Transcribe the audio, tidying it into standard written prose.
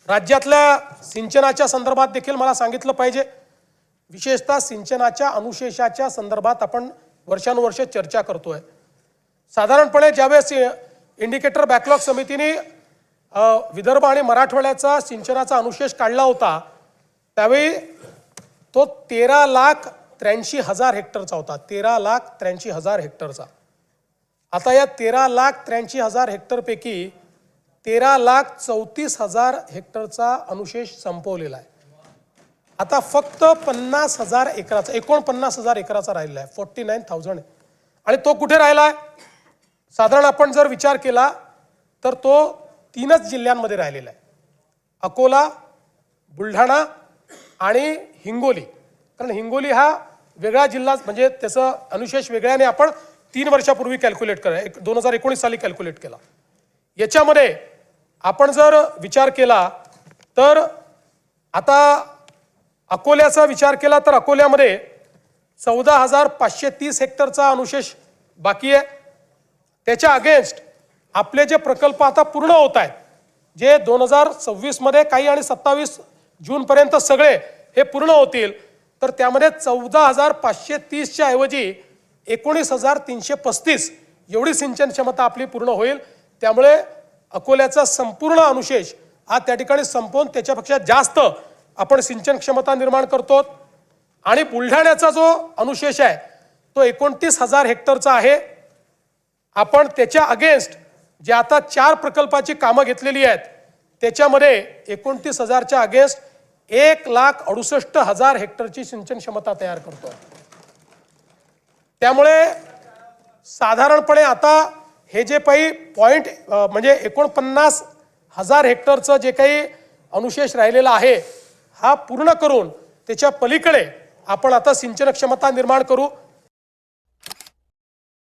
राज्यातल्या सिंचनाच्या संदर्भात देखील मला सांगितलं पाहिजे। विशेषतः सिंचनाच्या अनुशेषाच्या संदर्भात आपण वर्षानुवर्ष चर्चा करतोय। साधारणपणे ज्यावेळेस इंडिकेटर बॅकलॉग समितीने विदर्भ आणि मराठवाड्याचा सिंचनाचा अनुशेष काढला होता त्यावेळी तो 13,83,000 हेक्टरचा होता। 13,83,000 हेक्टरचा। आता या 13,83,000 हेक्टरपैकी 13,34,000 हेक्टरचा अनुशेष संपवलेला आहे। आता फक्त 50,000 एकराचा 49,000 एकराचा राहिलेला आहे। 49,000 आणि तो कुठे राहिला आहे? साधारण आपण जर विचार केला तर तो 3च जिल्ह्यांमध्ये राहिलेला आहे, अकोला, बुलढाणा आणि हिंगोली। कारण हिंगोली हा वेगळा जिल्हा म्हणजे त्याचं अनुशेष वेगळ्याने आपण 3 वर्षापूर्वी कॅल्क्युलेट केला, 2019 साली कॅल्क्युलेट केला। याच्यामध्ये आपण जर विचार केला तर आता अकोल्याचा विचार केला तर अकोल्यामध्ये 14,530 हेक्टरचा अनुशेष बाकी आहे। त्याच्या अगेन्स्ट आपले जे प्रकल्प आता पूर्ण होत आहेत, जे 2026 मध्ये काही आणि 27 जून पर्यंत सगळे हे पूर्ण होतील, तर त्यामध्ये 14,530 च्या ऐवजी 19,335 एवढी सिंचन क्षमता आपली पूर्ण होईल। त्यामुळे अकोल्याचा संपूर्ण अनुशेष हा त्या ठिकाणी संपवून त्याच्यापेक्षा जास्त आपण सिंचन क्षमता निर्माण करतो। आणि बुलढाण्याचा जो अनुशेष आहे तो 29,000 हेक्टरचा आहे। आपण त्याच्या अगेन्स्ट जे आता 4 प्रकल्पाची कामं घेतलेली आहेत त्याच्यामध्ये 29,000च्या अगेन्स्ट 1,68,000 हेक्टरची सिंचन क्षमता तयार करतो। त्यामुळे साधारणपणे आता हे जे काही पॉइंट म्हणजे 49,000 हेक्टरचं जे काही अनुशेष राहिलेला आहे हा पूर्ण करून त्याच्या पलीकडे आपण आता सिंचन क्षमता निर्माण करू।